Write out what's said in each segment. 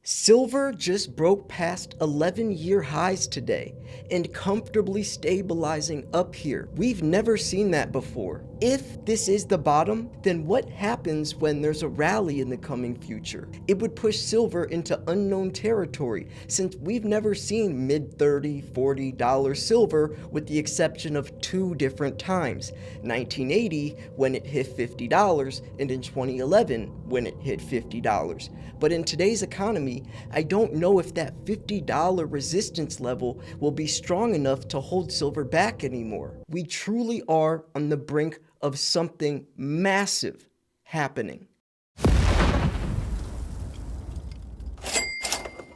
Silver just broke past 11-year highs today and comfortably stabilizing up here. We've never seen that before. If this is the bottom, then what happens when there's a rally in the coming future? It would push silver into unknown territory since we've never seen mid-$30, $40 silver with the exception of two different times. 1980 when it hit $50 and in 2011 when it hit $50. But in today's economy, I don't know if that $50 resistance level will be strong enough to hold silver back anymore. We truly are on the brink of something massive happening.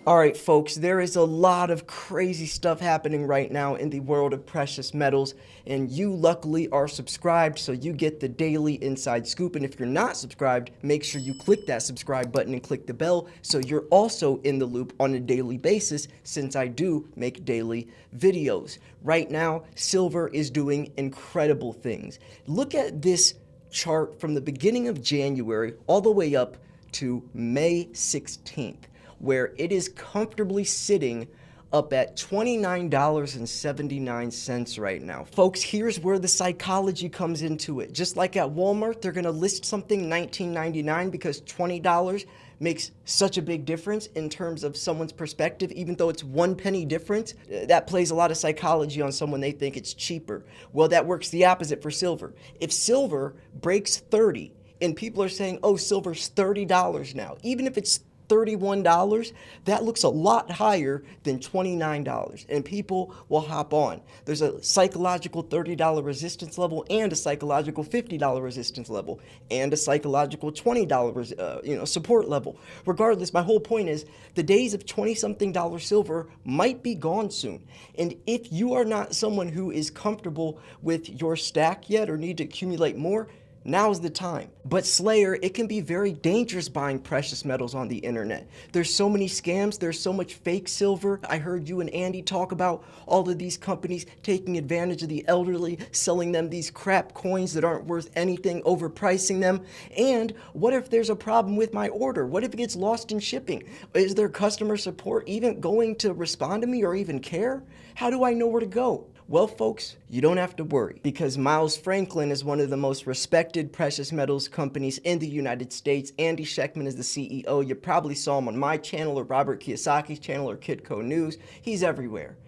Alright folks, there is a lot of crazy stuff happening right now in the world of precious metals, and you luckily are subscribed so you get the daily inside scoop. And if you're not subscribed, make sure you click that subscribe button and click the bell so you're also in the loop on a daily basis, since I do make daily videos. Right now, silver is doing incredible things. Look at this chart from the beginning of January all the way up to May 16th. Where it is comfortably sitting up at $29.79 right now. Folks, here's where the psychology comes into it. Just like at Walmart, they're gonna list something $19.99 because $20 makes such a big difference in terms of someone's perspective, even though it's 1 penny difference. That plays a lot of psychology on someone. They think it's cheaper. Well, that works the opposite for silver. If silver breaks 30 and people are saying, oh, silver's $30 now, even if it's $31, that looks a lot higher than $29, and people will hop on. There's a psychological $30 resistance level and a psychological $50 resistance level and a psychological $20 support level. Regardless, my whole point is the days of $20-something silver might be gone soon. And if you are not someone who is comfortable with your stack yet or need to accumulate more, now's the time. But Slayer, it can be very dangerous buying precious metals on the internet. There's so many scams, there's so much fake silver. I heard you and Andy talk about all of these companies taking advantage of the elderly, selling them these crap coins that aren't worth anything, overpricing them. And what if there's a problem with my order? What if it gets lost in shipping? Is there customer support even going to respond to me or even care? How do I know where to go? Well, folks, you don't have to worry, because Miles Franklin is one of the most respected precious metals companies in the United States. Andy Schectman is the CEO. You probably saw him on my channel or Robert Kiyosaki's channel or Kitco News. He's everywhere.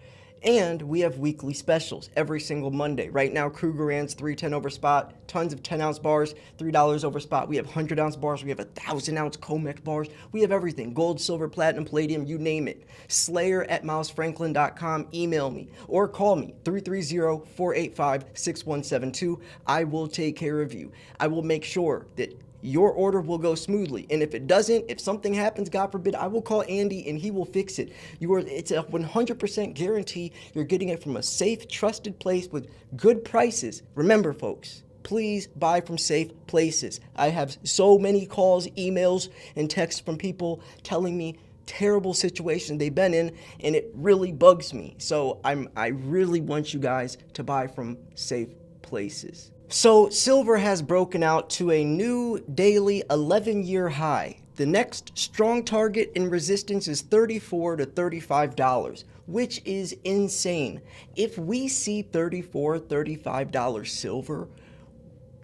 And we have weekly specials every single Monday. Right now, Krugerrand's $3.10 over spot, tons of 10-ounce bars, $3 over spot. We have 100-ounce bars, we have 1,000-ounce Comex bars. We have everything, gold, silver, platinum, palladium, you name it. Slayer@milesfranklin.com, email me or call me, 330-485-6172. I will take care of you. I will make sure that your order will go smoothly. And if it doesn't, if something happens, God forbid, I will call Andy and he will fix it. It's a 100% guarantee you're getting it from a safe, trusted place with good prices. Remember, folks, please buy from safe places. I have so many calls, emails, and texts from people telling me terrible situation they've been in, and it really bugs me. So I really want you guys to buy from safe places. So silver has broken out to a new daily 11-year high. The next strong target in resistance is $34 to $35, which is insane. If we see $34, $35 silver,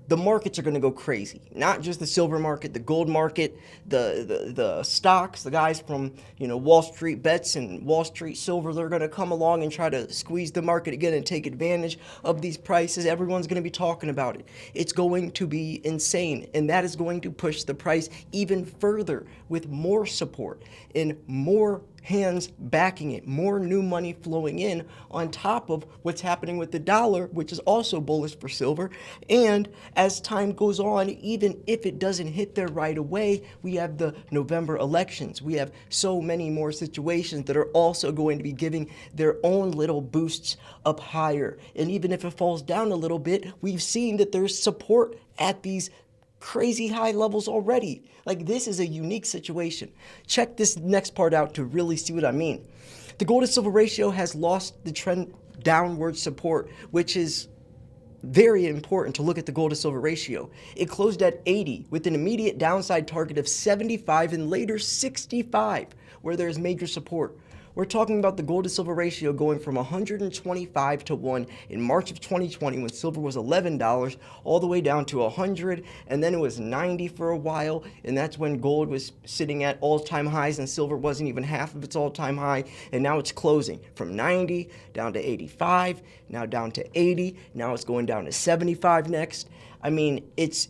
the markets are going to go crazy. Not just the silver market, the gold market, the stocks, the guys from Wall Street Bets and Wall Street Silver, they're going to come along and try to squeeze the market again and take advantage of these prices. Everyone's going to be talking about it. It's going to be insane, and that is going to push the price even further with more support and more hands backing it, more new money flowing in on top of what's happening with the dollar, which is also bullish for silver. And as time goes on, even if it doesn't hit there right away, we have the November elections. We have so many more situations that are also going to be giving their own little boosts up higher. And even if it falls down a little bit, we've seen that there's support at these crazy high levels already. Like, this is a unique situation. Check this next part out to really see what I mean. The gold to silver ratio has lost the trend downward support, which is very important to look at the gold to silver ratio. It closed at 80 with an immediate downside target of 75 and later 65. where there's major support. We're talking about the gold to silver ratio going from 125 to 1 in March of 2020 when silver was $11 all the way down to 100, and then it was 90 for a while, and that's when gold was sitting at all-time highs and silver wasn't even half of its all-time high, and now it's closing from 90 down to 85, now down to 80, now it's going down to 75 next. I mean, it's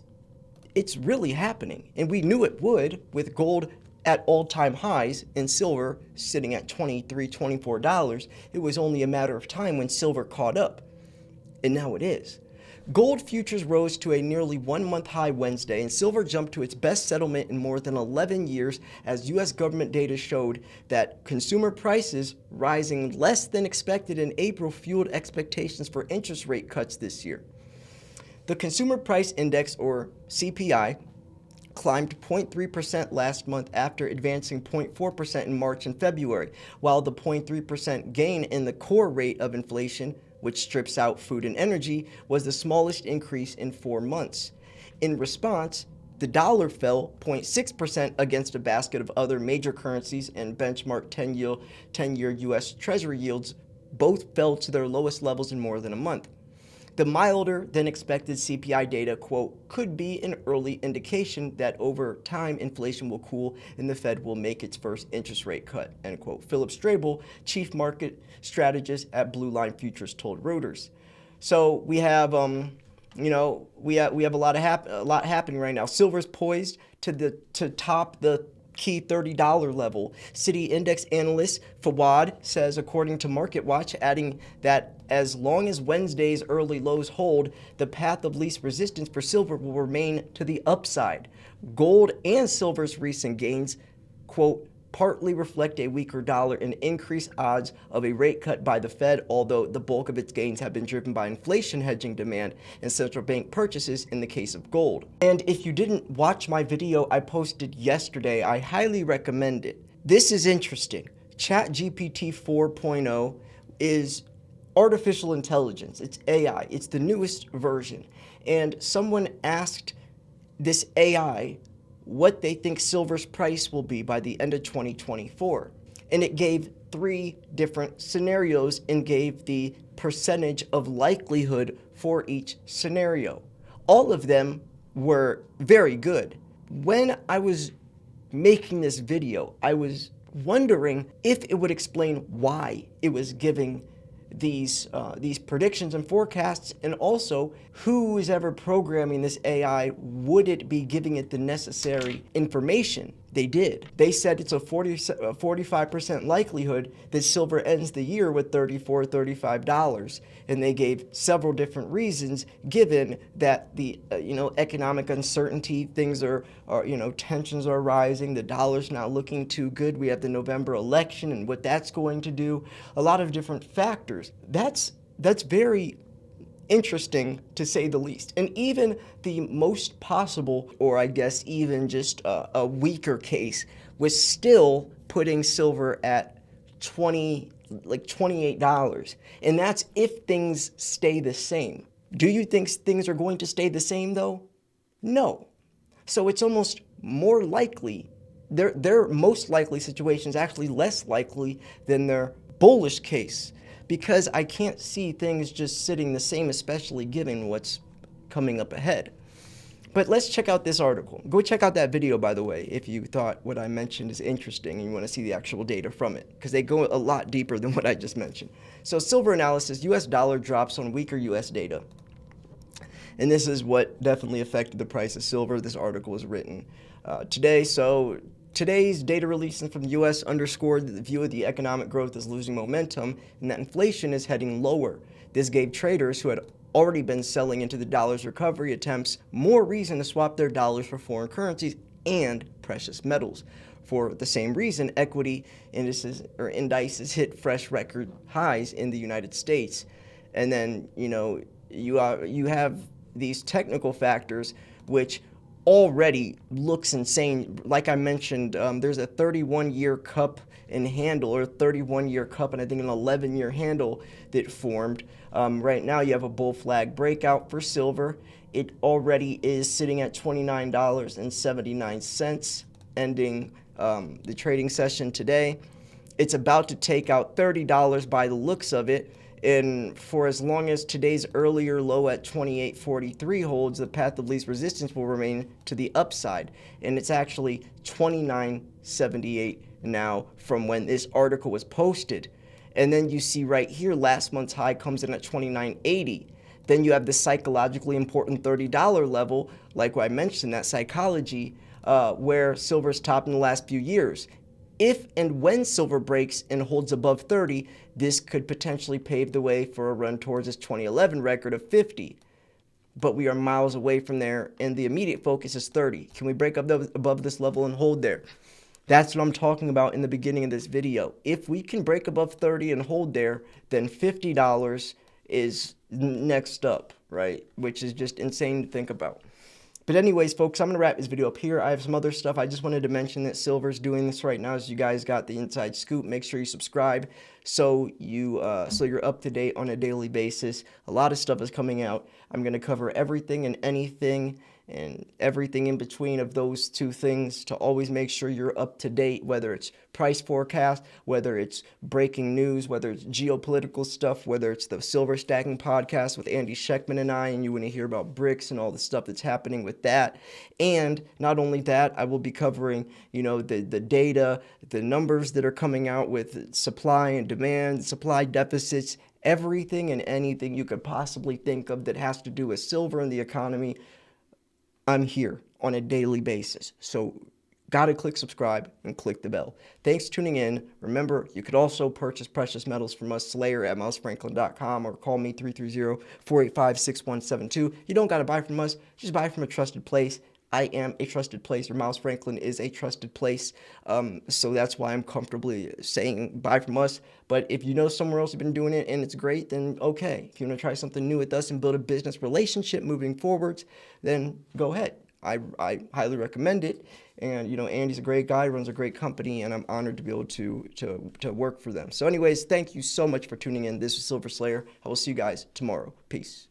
really happening, and we knew it would with gold at all-time highs and silver sitting at $23, $24. It was only a matter of time when silver caught up, and now it is. Gold futures rose to a nearly one-month high Wednesday, and silver jumped to its best settlement in more than 11 years as U.S. government data showed that consumer prices rising less than expected in April fueled expectations for interest rate cuts this year. The Consumer Price Index, or CPI, climbed 0.3% last month after advancing 0.4% in March and February, while the 0.3% gain in the core rate of inflation, which strips out food and energy, was the smallest increase in 4 months. In response, the dollar fell 0.6% against a basket of other major currencies, and benchmark 10-year U.S. Treasury yields both fell to their lowest levels in more than a month. The milder than expected CPI data, quote, could be an early indication that over time inflation will cool and the Fed will make its first interest rate cut, end quote. Philip Strable, chief market strategist at Blue Line Futures, told Reuters. So we have, we have a lot happening right now. Silver's poised to top the key $30 level. City Index analyst Fawad says, according to MarketWatch, adding that as long as Wednesday's early lows hold, the path of least resistance for silver will remain to the upside. Gold and silver's recent gains, quote, partly reflect a weaker dollar and increased odds of a rate cut by the Fed, although the bulk of its gains have been driven by inflation hedging demand and central bank purchases in the case of gold. And if you didn't watch my video I posted yesterday, I highly recommend it. This is interesting. ChatGPT 4.0 is artificial intelligence. It's AI. It's the newest version. And someone asked this AI what they think silver's price will be by the end of 2024. And it gave 3 different scenarios and gave the percentage of likelihood for each scenario. All of them were very good. When I was making this video, I was wondering if it would explain why it was giving these predictions and forecasts, and also who is ever programming this AI, would it be giving it the necessary information? They did. They said it's a 45% likelihood that silver ends the year with $34, $35, and they gave several different reasons, given that the economic uncertainty, things are tensions are rising, the dollar's not looking too good. We have the November election and what that's going to do. A lot of different factors. That's very interesting, to say the least. And even the most possible, or I guess even just a weaker case, was still putting silver at $28. And that's if things stay the same. Do you think things are going to stay the same though? No. So it's almost more likely, their most likely situation is actually less likely than their bullish case, because I can't see things just sitting the same, especially given what's coming up ahead. But let's check out this article. Go check out that video, by the way, if you thought what I mentioned is interesting and you want to see the actual data from it, because they go a lot deeper than what I just mentioned. So silver analysis, U.S. dollar drops on weaker U.S. data. And this is what definitely affected the price of silver. This article was written today. So today's data releases from the U.S. underscored that the view of the economic growth is losing momentum and that inflation is heading lower. This gave traders who had already been selling into the dollar's recovery attempts more reason to swap their dollars for foreign currencies and precious metals. For the same reason, equity indices hit fresh record highs in the United States. And then, you have these technical factors which already looks insane. Like I mentioned, there's a 31-year cup and handle, or 31-year cup and I think an 11-year handle that formed. Right now you have a bull flag breakout for silver. It already is sitting at $29.79, ending the trading session today. It's about to take out $30 by the looks of it. And for as long as today's earlier low at 28.43 holds, the path of least resistance will remain to the upside. And it's actually 29.78 now from when this article was posted. And then you see right here, last month's high comes in at 29.80. Then you have the psychologically important $30 level, like what I mentioned, that psychology, where silver's topped in the last few years. If and when silver breaks and holds above 30, this could potentially pave the way for a run towards its 2011 record of 50. But we are miles away from there, and the immediate focus is 30. Can we break up above this level and hold there? That's what I'm talking about in the beginning of this video. If we can break above 30 and hold there, then $50 is next up, right? Which is just insane to think about. But anyways, folks, I'm going to wrap this video up here. I have some other stuff. I just wanted to mention that silver's doing this right now, so you guys got the inside scoop. Make sure you subscribe so you're up to date on a daily basis. A lot of stuff is coming out. I'm going to cover everything and anything and everything in between of those two things to always make sure you're up to date, whether it's price forecast, whether it's breaking news, whether it's geopolitical stuff, whether it's the Silver Stacking podcast with Andy Scheckman and I, and you want to hear about BRICS and all the stuff that's happening with that. And not only that, I will be covering, the data, the numbers that are coming out with supply and demand, supply deficits, everything and anything you could possibly think of that has to do with silver and the economy. I'm here on a daily basis. So gotta click subscribe and click the bell. Thanks for tuning in. Remember, you could also purchase precious metals from us, Slayer, at milesfranklin.com, or call me 330-485-6172. You don't gotta buy from us, just buy from a trusted place. I am a trusted place, or Miles Franklin is a trusted place. So that's why I'm comfortably saying buy from us. But if you know somewhere else has been doing it and it's great, then okay. If you want to try something new with us and build a business relationship moving forwards, then go ahead. I highly recommend it. And, Andy's a great guy, runs a great company, and I'm honored to be able to work for them. So anyways, thank you so much for tuning in. This is Silver Slayer. I will see you guys tomorrow. Peace.